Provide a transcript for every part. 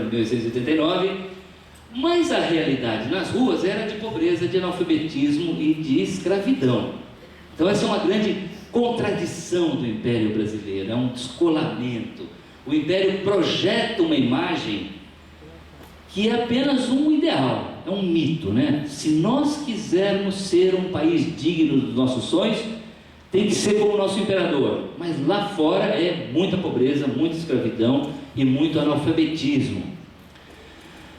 em 1889, mas a realidade nas ruas era de pobreza, de analfabetismo e de escravidão. Então essa é uma grande contradição do Império Brasileiro, é um descolamento. O Império projeta uma imagem que é apenas um ideal, é um mito, né? Se nós quisermos ser um país digno dos nossos sonhos, tem que ser como o nosso imperador. Mas lá fora é muita pobreza, muita escravidão e muito analfabetismo.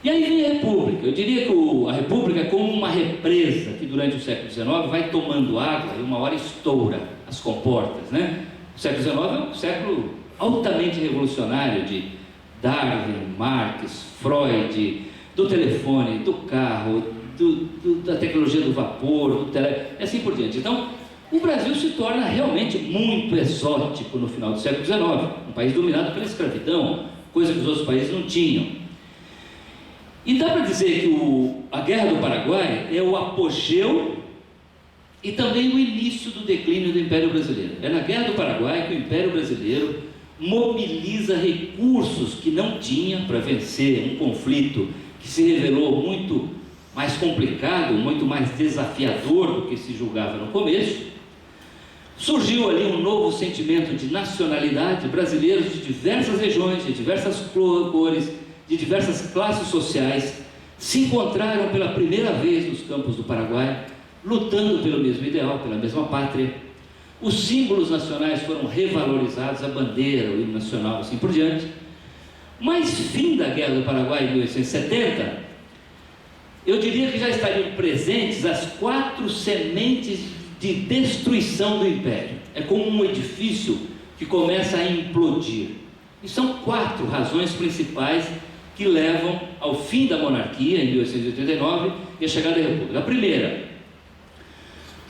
E aí vem a República. Eu diria que a República é como uma represa que durante o século XIX vai tomando água e uma hora estoura as comportas, né? O século XIX é um século altamente revolucionário de Darwin, Marx, Freud, do telefone, do carro, da tecnologia do vapor, e assim por diante. Então, o Brasil se torna realmente muito exótico no final do século XIX, um país dominado pela escravidão, coisa que os outros países não tinham. E dá para dizer que a Guerra do Paraguai é o apogeu e também o início do declínio do Império Brasileiro. É na Guerra do Paraguai que o Império Brasileiro mobiliza recursos que não tinha para vencer um conflito que se revelou muito mais complicado, muito mais desafiador do que se julgava no começo. Surgiu ali um novo sentimento de nacionalidade. Brasileiros de diversas regiões, de diversas cores, de diversas classes sociais se encontraram pela primeira vez nos campos do Paraguai, lutando pelo mesmo ideal, pela mesma pátria. Os símbolos nacionais foram revalorizados, a bandeira, o hino nacional, assim por diante. Mas fim da Guerra do Paraguai em 1870, eu diria que já estariam presentes as 4 sementes de destruição do Império. É como um edifício que começa a implodir. E são 4 razões principais que levam ao fim da monarquia em 1889 e a chegada da República. A primeira,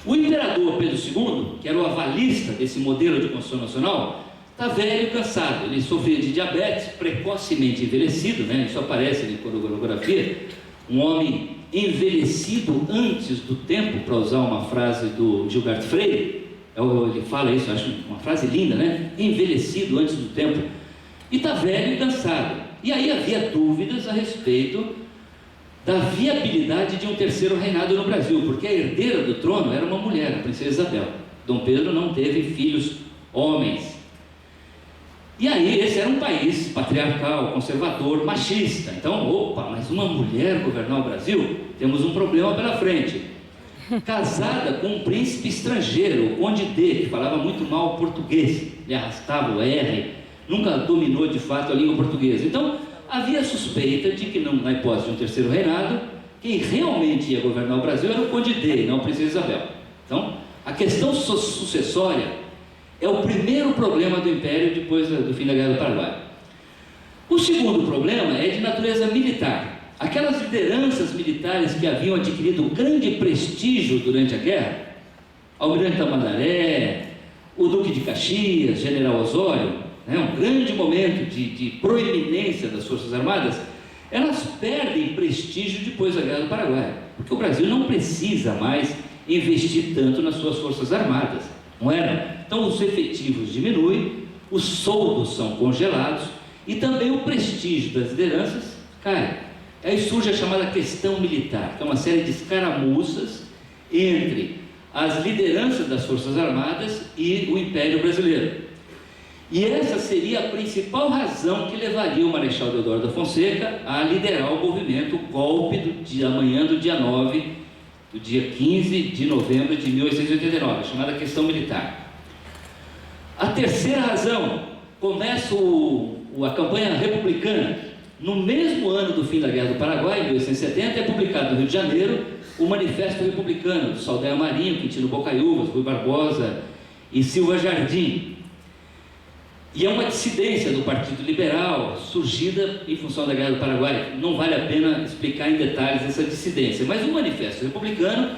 o imperador Pedro II, que era o avalista desse modelo de Constituição Nacional, está velho e cansado. Ele sofria de diabetes, precocemente envelhecido, né? Isso aparece na iconografia, um homem envelhecido antes do tempo, para usar uma frase do Gilberto Freire. Ele fala isso, acho uma frase linda, né? Envelhecido antes do tempo. E está velho e cansado. E aí havia dúvidas a respeito da viabilidade de um terceiro reinado no Brasil, porque a herdeira do trono era uma mulher, a princesa Isabel. Dom Pedro não teve filhos homens. E aí esse era um país patriarcal, conservador, machista. Então, opa, mas uma mulher governar o Brasil? Temos um problema pela frente. Casada com um príncipe estrangeiro, o Conde D, que falava muito mal português, ele arrastava o R, nunca dominou de fato a língua portuguesa. Então, havia suspeita de que, na hipótese de um terceiro reinado, quem realmente ia governar o Brasil era o Conde D, não a princesa Isabel. Então, a questão sucessória é o primeiro problema do Império depois do fim da Guerra do Paraguai. O segundo problema é de natureza militar. Aquelas lideranças militares que haviam adquirido grande prestígio durante a guerra, Almirante Tamandaré, o Duque de Caxias, General Osório, um grande momento de proeminência das Forças Armadas, elas perdem prestígio depois da Guerra do Paraguai, porque o Brasil não precisa mais investir tanto nas suas Forças Armadas, não é? Então os efetivos diminuem, os soldos são congelados e também o prestígio das lideranças cai. Aí surge a chamada questão militar, que é uma série de escaramuças entre as lideranças das Forças Armadas e o Império Brasileiro. E essa seria a principal razão que levaria o Marechal Deodoro da Fonseca a liderar o movimento, o golpe amanhã do dia 9, do dia 15 de novembro de 1889, a chamada questão militar. A terceira razão, começa a campanha republicana. No mesmo ano do fim da Guerra do Paraguai, em 1870, é publicado no Rio de Janeiro o Manifesto Republicano, do Saldanha Marinho, Quintino Bocaiúvas, Rui Barbosa e Silva Jardim. E é uma dissidência do Partido Liberal, surgida em função da Guerra do Paraguai. Não vale a pena explicar em detalhes essa dissidência, mas o Manifesto Republicano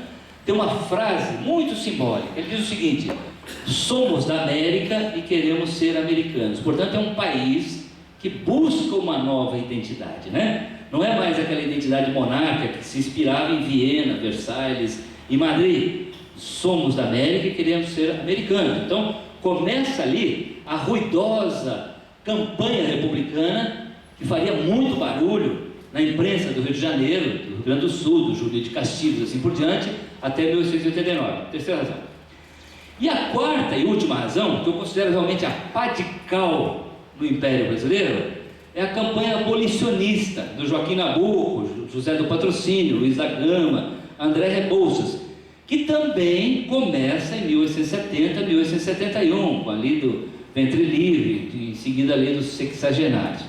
tem uma frase muito simbólica. Ele diz o seguinte: somos da América e queremos ser americanos. Portanto, é um país que busca uma nova identidade, né? Não é mais aquela identidade monárquica que se inspirava em Viena, Versalhes e Madrid. Somos da América e queremos ser americanos. Então, começa ali a ruidosa campanha republicana que faria muito barulho na imprensa do Rio de Janeiro, do Rio Grande do Sul, do Júlio de Castilhos, assim por diante, até 1889. Terceira razão. E a quarta e última razão, que eu considero realmente a pá de cal no Império Brasileiro, é a campanha abolicionista do Joaquim Nabuco, José do Patrocínio, Luiz da Gama, André Rebouças, que também começa em 1870, 1871, com a lei do ventre livre, em seguida a lei dos sexagenários.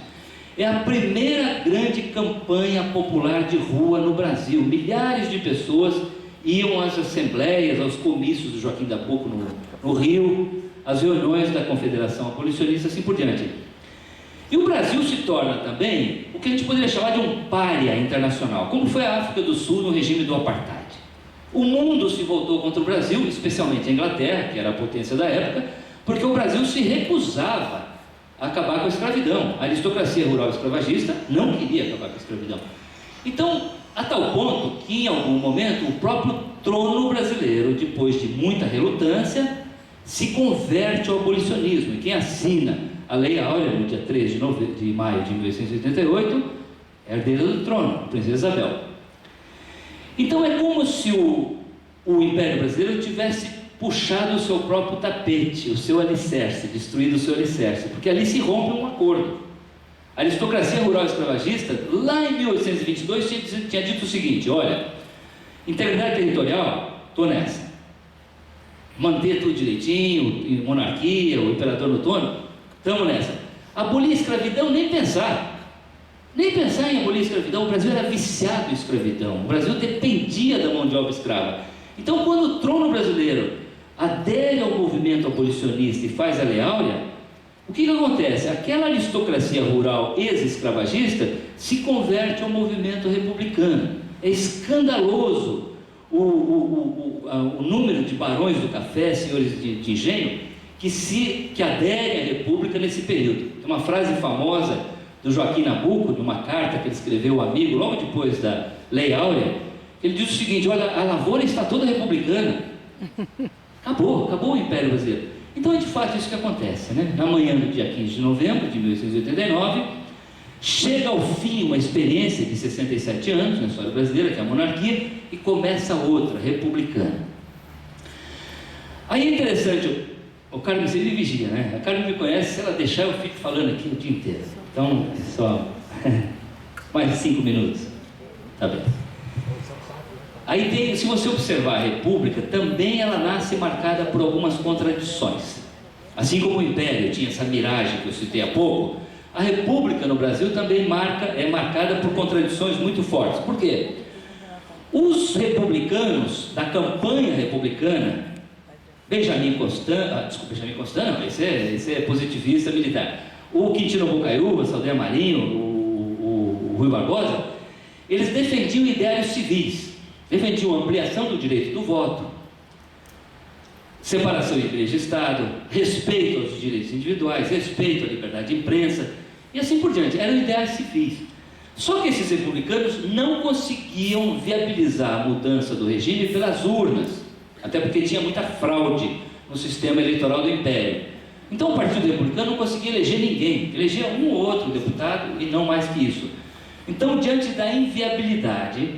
É a primeira grande campanha popular de rua no Brasil. Milhares de pessoas iam às assembleias, aos comícios do Joaquim Nabuco no Rio, às reuniões da Confederação Abolicionista, assim por diante. E o Brasil se torna também o que a gente poderia chamar de um pária internacional, como foi a África do Sul no regime do Apartheid. O mundo se voltou contra o Brasil, especialmente a Inglaterra, que era a potência da época, porque o Brasil se recusava a acabar com a escravidão. A aristocracia rural escravagista não queria acabar com a escravidão. Então, a tal ponto que, em algum momento, o próprio trono brasileiro, depois de muita relutância, se converte ao abolicionismo. E quem assina a Lei Áurea, no dia 3 de maio de 1888, é a herdeira do trono, a princesa Isabel. Então é como se o Império Brasileiro tivesse puxado o seu próprio tapete, o seu alicerce, destruído o seu alicerce, porque ali se rompe um acordo. A aristocracia rural escravagista, lá em 1822, tinha dito o seguinte: olha, integridade territorial, estou nessa. Manter tudo direitinho, monarquia, o imperador no trono, estamos nessa. Abolir a escravidão, nem pensar. Nem pensar em abolir a escravidão. O Brasil era viciado em escravidão. O Brasil dependia da mão de obra escrava. Então, quando o trono brasileiro adere ao movimento abolicionista e faz a Lei Áurea, o que acontece? Aquela aristocracia rural ex-escravagista se converte ao movimento republicano. É escandaloso o número de barões do café, senhores de engenho, que aderem à República nesse período. Tem uma frase famosa do Joaquim Nabuco, de uma carta que ele escreveu ao amigo, logo depois da Lei Áurea. Ele diz o seguinte: olha, a lavoura está toda republicana. Acabou o Império Brasileiro. Então é de fato isso que acontece, né? Na manhã do dia 15 de novembro de 1889, chega ao fim uma experiência de 67 anos na história brasileira, que é a monarquia, e começa outra, republicana. Aí é interessante, o Carmen sempre me vigia, né? A Carmen me conhece, se ela deixar eu fico falando aqui o dia inteiro. Então, é só mais 5 minutos. Tá bem. Aí tem, se você observar a República, também ela nasce marcada por algumas contradições. Assim como o Império tinha essa miragem que eu citei há pouco, a República no Brasil também é marcada por contradições muito fortes. Por quê? Os republicanos, da campanha republicana, Benjamin Constant, esse é positivista militar, o Quintino Bocaiúva, Saldanha Marinho, o Rui Barbosa, eles defendiam ideais civis, defendiam ampliação do direito do voto, separação de igreja e Estado, respeito aos direitos individuais, respeito à liberdade de imprensa, e assim por diante. Eram ideais civis. Só que esses republicanos não conseguiam viabilizar a mudança do regime pelas urnas, até porque tinha muita fraude no sistema eleitoral do Império. Então o Partido Republicano não conseguia eleger ninguém, elegia um ou outro deputado e não mais que isso. Então, diante da inviabilidade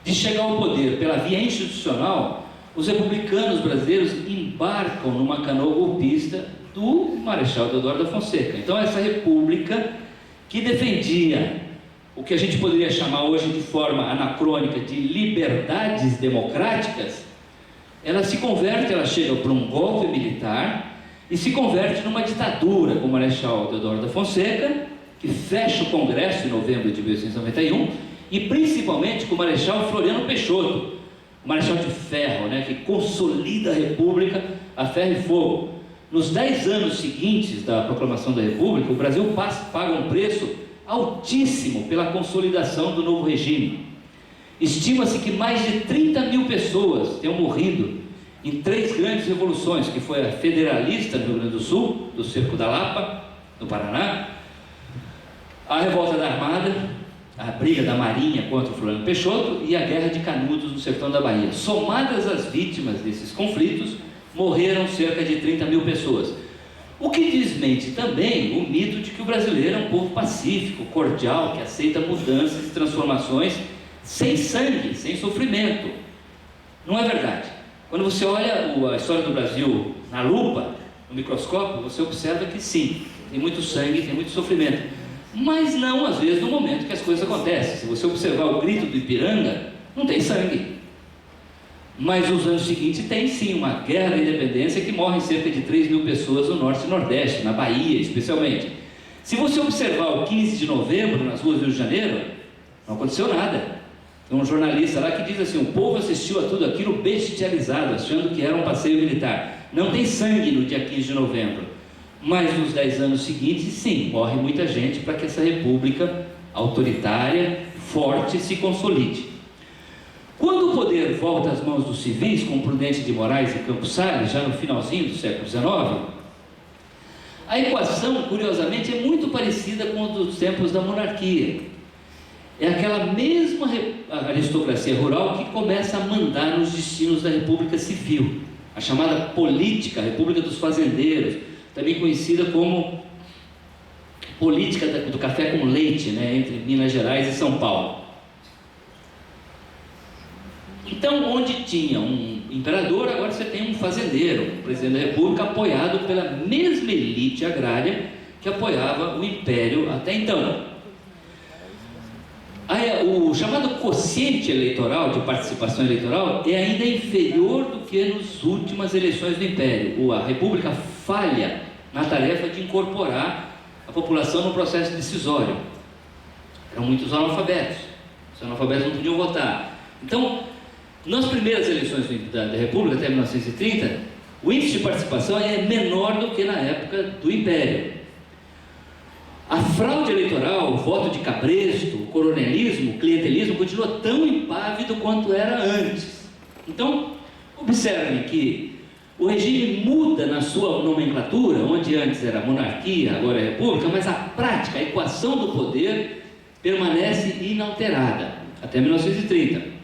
de chegar ao poder pela via institucional, os republicanos brasileiros embarcam numa canoa golpista do Marechal Deodoro da Fonseca. Então essa república que defendia o que a gente poderia chamar hoje de forma anacrônica de liberdades democráticas, ela se converte, ela chega para um golpe militar e se converte numa ditadura com o Marechal Deodoro da Fonseca, que fecha o Congresso em novembro de 1891, e principalmente com o Marechal Floriano Peixoto, o Marechal de Ferro, né, que consolida a República a ferro e fogo. Nos 10 anos seguintes da proclamação da República, o Brasil paga um preço altíssimo pela consolidação do novo regime. Estima-se que mais de 30 mil pessoas tenham morrido em 3 grandes revoluções, que foi a federalista no Rio Grande do Sul, do Cerco da Lapa, no Paraná, a revolta da Armada, a briga da Marinha contra o Floriano Peixoto e a Guerra de Canudos no sertão da Bahia. Somadas as vítimas desses conflitos, morreram cerca de 30 mil pessoas. O que desmente também o mito de que o brasileiro é um povo pacífico, cordial, que aceita mudanças e transformações sem sangue, sem sofrimento. Não é verdade. Quando você olha a história do Brasil na lupa, no microscópio, você observa que sim, tem muito sangue, tem muito sofrimento. Mas não, às vezes, no momento que as coisas acontecem. Se você observar o grito do Ipiranga, não tem sangue. Mas nos anos seguintes tem sim uma guerra da independência que morrem cerca de 3 mil pessoas no Norte e Nordeste, na Bahia especialmente. Se você observar o 15 de novembro nas ruas do Rio de Janeiro, não aconteceu nada. Tem um jornalista lá que diz assim: o povo assistiu a tudo aquilo bestializado, achando que era um passeio militar. Não tem sangue no dia 15 de novembro. Mas nos 10 anos seguintes, sim, morre muita gente para que essa república autoritária, forte, se consolide. Quando o poder volta às mãos dos civis, com Prudente de Moraes e Campos Salles, já no finalzinho do século XIX, a equação, curiosamente, é muito parecida com a dos tempos da monarquia. É aquela mesma aristocracia rural que começa a mandar nos destinos da República Civil, a chamada política, a República dos Fazendeiros, também conhecida como política do café com leite, entre Minas Gerais e São Paulo. Então, onde tinha um imperador, agora você tem um fazendeiro, um presidente da República, apoiado pela mesma elite agrária que apoiava o império até então. O chamado quociente eleitoral, de participação eleitoral, é ainda inferior do que nas últimas eleições do império. A República falha na tarefa de incorporar a população no processo decisório. Eram muitos analfabetos. Os analfabetos não podiam votar. Então, nas primeiras eleições da República, até 1930, o índice de participação é menor do que na época do Império. A fraude eleitoral, o voto de cabresto, o coronelismo, o clientelismo continua tão impávido quanto era antes. Então, observem que o regime muda na sua nomenclatura, onde antes era monarquia, agora é república, mas a prática, a equação do poder permanece inalterada, até 1930.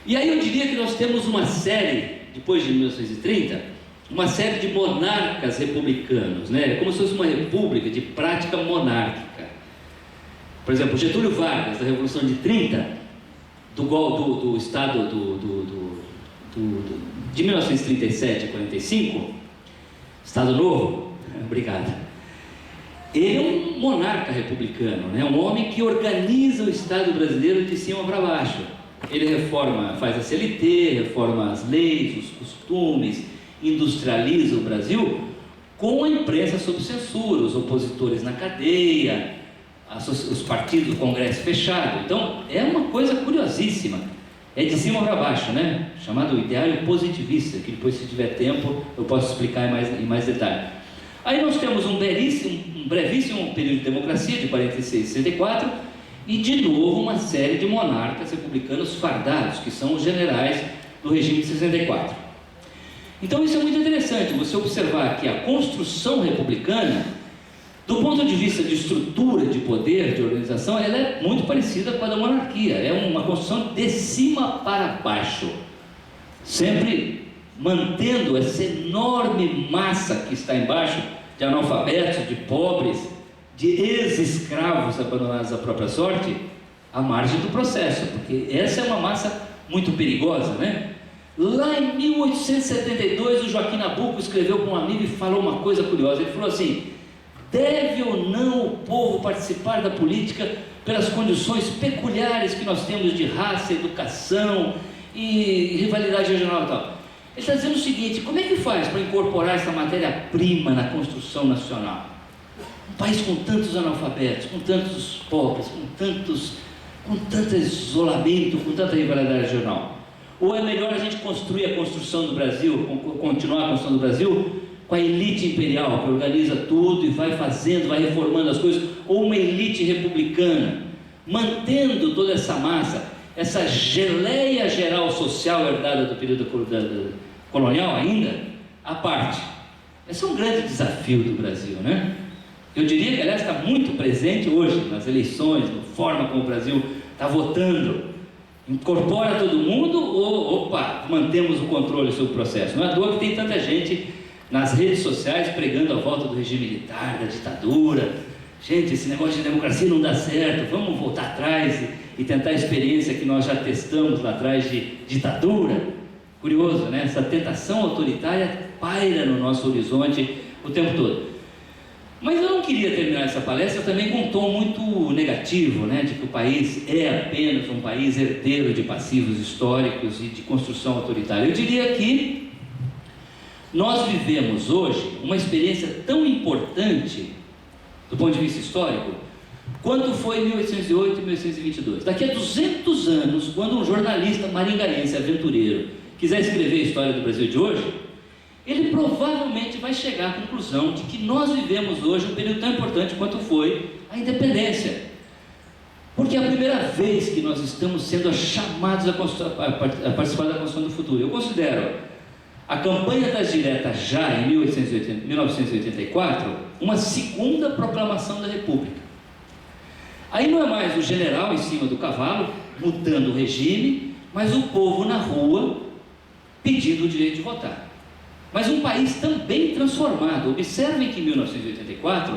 E aí eu diria que nós temos uma série, depois de 1930, uma série de monarcas republicanos, como se fosse uma república de prática monárquica. Por exemplo, Getúlio Vargas, da Revolução de 30, do Estado de 1937 a 45, Estado Novo, obrigado. Ele é um monarca republicano, um homem que organiza o Estado brasileiro de cima para baixo. Ele reforma, faz a CLT, reforma as leis, os costumes, industrializa o Brasil com a imprensa sob censura, os opositores na cadeia, os partidos, o Congresso fechado. Então, é uma coisa curiosíssima. É de cima para baixo, chamado ideário positivista, que depois, se tiver tempo, eu posso explicar em mais detalhe. Aí nós temos um brevíssimo período de democracia, de 46 a 64, e de novo uma série de monarcas republicanos fardados, que são os generais do regime de 64. Então isso é muito interessante, você observar que a construção republicana, do ponto de vista de estrutura, de poder, de organização, ela é muito parecida com a da monarquia. É uma construção de cima para baixo, sempre mantendo essa enorme massa que está embaixo, de analfabetos, de pobres, de ex-escravos abandonados à própria sorte, à margem do processo, porque essa é uma massa muito perigosa, Lá em 1872, o Joaquim Nabuco escreveu com um amigo e falou uma coisa curiosa. Ele falou assim: deve ou não o povo participar da política pelas condições peculiares que nós temos de raça, educação e rivalidade regional e tal? Ele está dizendo o seguinte: como é que faz para incorporar essa matéria-prima na construção nacional? Um país com tantos analfabetos, com tantos pobres, com tanto isolamento, com tanta rivalidade regional. Ou é melhor a gente construir a construção do Brasil, continuar a construção do Brasil com a elite imperial, que organiza tudo e vai fazendo, vai reformando as coisas, ou uma elite republicana, mantendo toda essa massa, essa geleia geral social herdada do período colonial ainda, à parte. Esse é um grande desafio do Brasil, Eu diria que, aliás, está muito presente hoje nas eleições, na forma como o Brasil está votando. Incorpora todo mundo ou, mantemos o controle sobre o processo? Não é à toa que tem tanta gente nas redes sociais pregando a volta do regime militar, da ditadura. Gente, esse negócio de democracia não dá certo, vamos voltar atrás e tentar a experiência que nós já testamos lá atrás de ditadura. Curioso, né? Essa tentação autoritária paira no nosso horizonte o tempo todo. Mas eu não queria terminar essa palestra também com um tom muito negativo, né? De que o país é apenas um país herdeiro de passivos históricos e de construção autoritária. Eu diria que nós vivemos hoje uma experiência tão importante do ponto de vista histórico quanto foi 1808 e 1822. Daqui a 200 anos, quando um jornalista maringaense aventureiro quiser escrever a história do Brasil de hoje, ele provavelmente vai chegar à conclusão de que nós vivemos hoje um período tão importante quanto foi a independência. Porque é a primeira vez que nós estamos sendo chamados a participar da construção do futuro. Eu considero a campanha das diretas já em 1984 uma segunda proclamação da República. Aí não é mais o general em cima do cavalo mudando o regime, mas o povo na rua pedindo o direito de votar. Mas um país também transformado. Observem que em 1984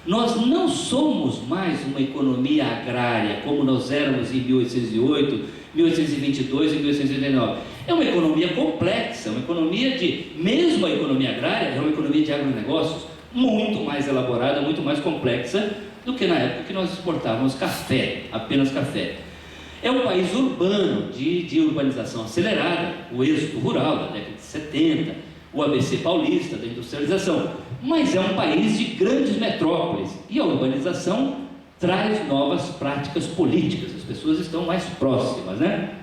nós não somos mais uma economia agrária como nós éramos em 1808, 1822 e 1889. É uma economia complexa, uma economia mesmo a economia agrária é uma economia de agronegócios muito mais elaborada, muito mais complexa do que na época que nós exportávamos café, apenas café. É um país urbano, de urbanização acelerada, o êxodo rural da década de 70, o ABC paulista da industrialização, mas é um país de grandes metrópoles e a urbanização traz novas práticas políticas, as pessoas estão mais próximas, né?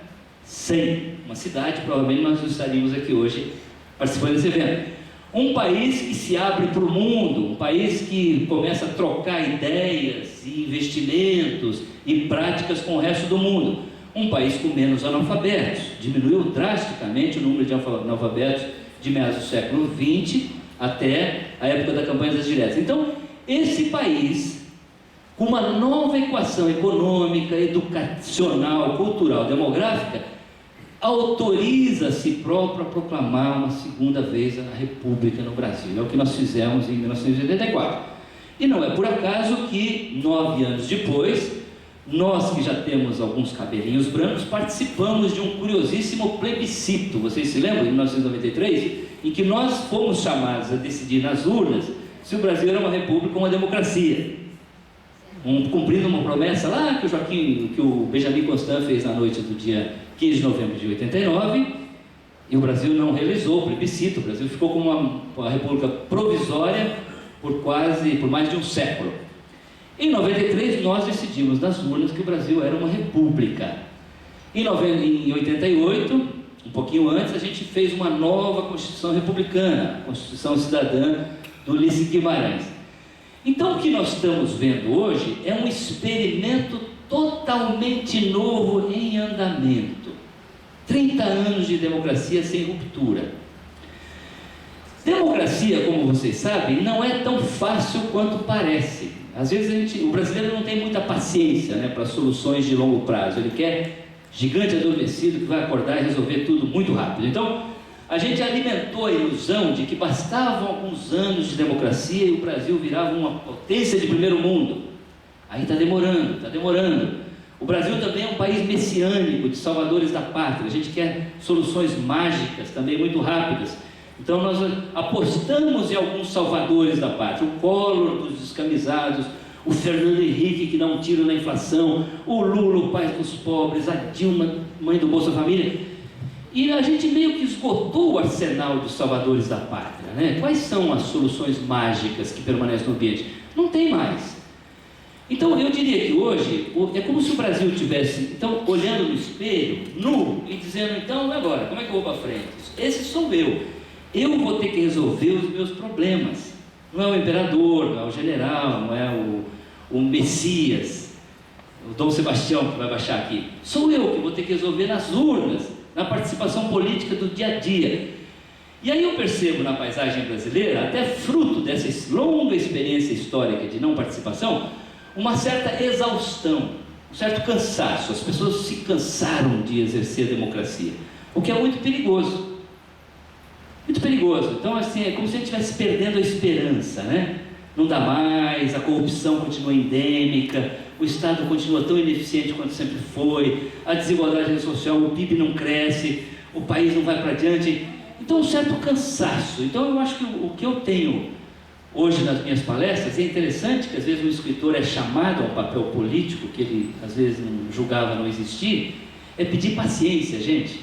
Sem uma cidade, provavelmente nós não estaríamos aqui hoje participando desse evento. Um país que se abre para o mundo, um país que começa a trocar ideias e investimentos e práticas com o resto do mundo. Um país com menos analfabetos, diminuiu drasticamente o número de analfabetos de meados do século XX até a época da campanha das diretas. Então, esse país, com uma nova equação econômica, educacional, cultural, demográfica, autoriza a si próprio a proclamar uma segunda vez a República no Brasil. É o que nós fizemos em 1984. E não é por acaso que 9 anos depois, nós que já temos alguns cabelinhos brancos, participamos de um curiosíssimo plebiscito. Vocês se lembram, em 1993, em que nós fomos chamados a decidir nas urnas se o Brasil era uma república ou uma democracia. Cumprindo uma promessa lá que o Benjamin Constant fez na noite do dia 15 de novembro de 89, e o Brasil não realizou o plebiscito. O Brasil ficou como uma república provisória por mais de um século. Em 93 nós decidimos nas urnas que o Brasil era uma república. Em 88, um pouquinho antes, a gente fez uma nova Constituição Republicana, a Constituição Cidadã do Ulisses Guimarães. Então o que nós estamos vendo hoje é um experimento totalmente novo em andamento. 30 anos de democracia sem ruptura. Democracia, como vocês sabem, não é tão fácil quanto parece. Às vezes o brasileiro não tem muita paciência, né, para soluções de longo prazo. Ele quer gigante adormecido que vai acordar e resolver tudo muito rápido. Então, a gente alimentou a ilusão de que bastavam alguns anos de democracia e o Brasil virava uma potência de primeiro mundo. Aí está demorando, está demorando. O Brasil também é um país messiânico, de salvadores da pátria. A gente quer soluções mágicas, também muito rápidas. Então nós apostamos em alguns salvadores da pátria. O Collor dos descamisados, o Fernando Henrique que dá um tiro na inflação, o Lula, o pai dos pobres, a Dilma, mãe do Bolsa Família. E a gente meio que esgotou o arsenal dos salvadores da pátria, né? Quais são as soluções mágicas que permanecem no ambiente? Não tem mais. Então eu diria que hoje é como se o Brasil tivesse olhando no espelho, nu, e dizendo, então agora, como é que eu vou para frente? Esse sou eu. Eu vou ter que resolver os meus problemas. Não é o imperador, não é o general, não é o Messias, o Dom Sebastião que vai baixar aqui. Sou eu que vou ter que resolver nas urnas, na participação política do dia a dia. E aí eu percebo na paisagem brasileira, até fruto dessa longa experiência histórica de não participação, uma certa exaustão, um certo cansaço. As pessoas se cansaram de exercer a democracia, o que é muito perigoso. Muito perigoso. Então, assim, é como se a gente estivesse perdendo a esperança, né? Não dá mais, a corrupção continua endêmica, o Estado continua tão ineficiente quanto sempre foi, a desigualdade social, o PIB não cresce, o país não vai para adiante. Então, um certo cansaço. Então, eu acho que o que eu tenho hoje nas minhas palestras, é interessante que às vezes o escritor é chamado a um papel político que ele às vezes não julgava não existir, é pedir paciência, gente.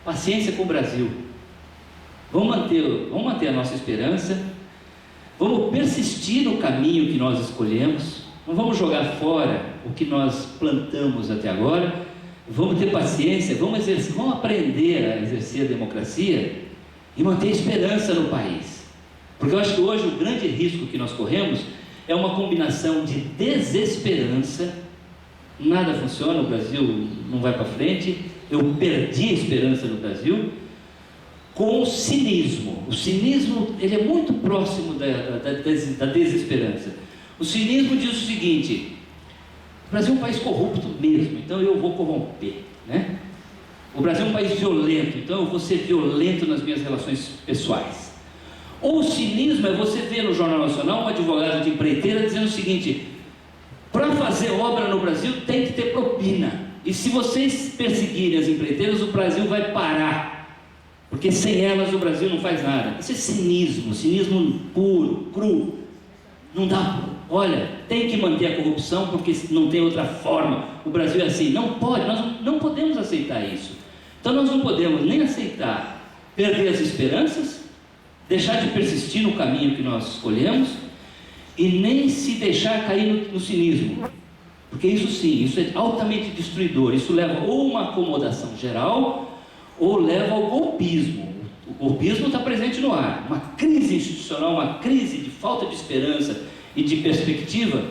Paciência com o Brasil. Vamos manter a nossa esperança, vamos persistir no caminho que nós escolhemos, não vamos jogar fora o que nós plantamos até agora, vamos ter paciência, vamos aprender a exercer a democracia e manter a esperança no país. Porque eu acho que hoje o grande risco que nós corremos é uma combinação de desesperança, nada funciona, o Brasil não vai para frente, eu perdi a esperança no Brasil, com o cinismo. O cinismo, ele é muito próximo da desesperança. O cinismo diz o seguinte: o Brasil é um país corrupto mesmo, então eu vou corromper, né? O Brasil é um país violento, então eu vou ser violento nas minhas relações pessoais. Ou o cinismo é você ver no Jornal Nacional um advogado de empreiteira dizendo o seguinte: para fazer obra no Brasil tem que ter propina, e se vocês perseguirem as empreiteiras, o Brasil vai parar, porque sem elas o Brasil não faz nada. Isso é cinismo puro, cru. Não dá, olha, tem que manter a corrupção porque não tem outra forma. O Brasil é assim, não pode, nós não podemos aceitar isso. Então nós não podemos nem aceitar perder as esperanças, deixar de persistir no caminho que nós escolhemos e nem se deixar cair no cinismo. Porque isso sim, isso é altamente destruidor. Isso leva ou uma acomodação geral ou leva ao golpismo. O golpismo está presente no ar, uma crise institucional, uma crise de falta de esperança e de perspectiva,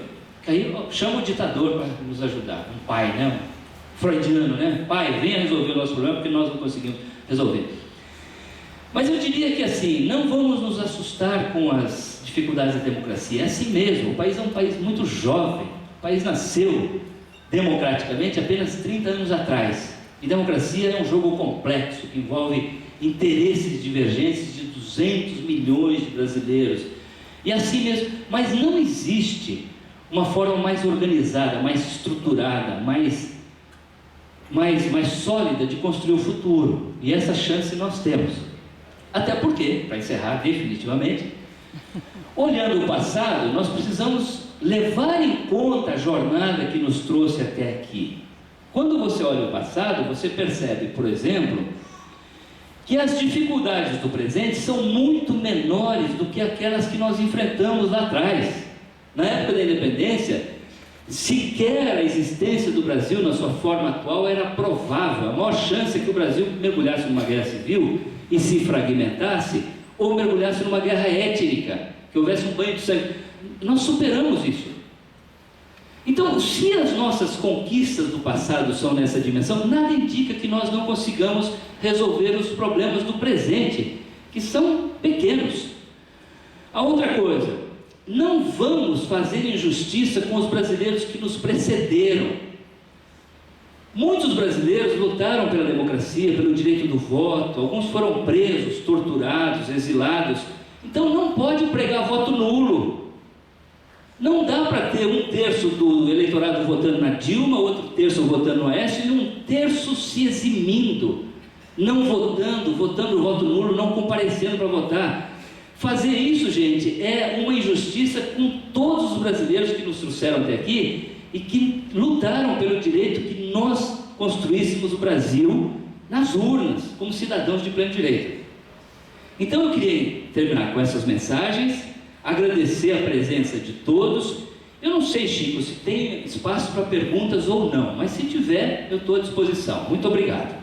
que aí chama o ditador para nos ajudar, um pai, né? Um freudiano, né? Pai, venha resolver o nosso problema porque nós não conseguimos resolver. Mas eu diria que assim, não vamos nos assustar com as dificuldades da democracia, é assim mesmo. O país é um país muito jovem, o país nasceu democraticamente apenas 30 anos atrás. E democracia é um jogo complexo, que envolve interesses divergentes de 200 milhões de brasileiros. E assim mesmo, mas não existe uma forma mais organizada, mais estruturada, mais sólida de construir o futuro. E essa chance nós temos. Até porque, para encerrar definitivamente, olhando o passado, nós precisamos levar em conta a jornada que nos trouxe até aqui. Quando você olha o passado, você percebe, por exemplo, que as dificuldades do presente são muito menores do que aquelas que nós enfrentamos lá atrás. Na época da independência, sequer a existência do Brasil na sua forma atual era provável. A maior chance é que o Brasil mergulhasse numa guerra civil e se fragmentasse, ou mergulhasse numa guerra étnica, que houvesse um banho de sangue. Nós superamos isso. Então, se as nossas conquistas do passado são nessa dimensão, nada indica que nós não consigamos resolver os problemas do presente, que são pequenos. A outra coisa, não vamos fazer injustiça com os brasileiros que nos precederam. Muitos brasileiros lutaram pela democracia, pelo direito do voto, alguns foram presos, torturados, exilados. Então não pode pregar voto nulo. Não dá para ter um terço do eleitorado votando na Dilma, outro terço votando no Aécio e um terço se eximindo, não votando voto nulo, não comparecendo para votar. Fazer isso, gente, é uma injustiça com todos os brasileiros que nos trouxeram até aqui e que lutaram pelo direito que nós construíssemos o Brasil nas urnas, como cidadãos de pleno direito. Então eu queria terminar com essas mensagens, agradecer a presença de todos. Eu não sei, Chico, se tem espaço para perguntas ou não, mas se tiver, eu estou à disposição. Muito obrigado.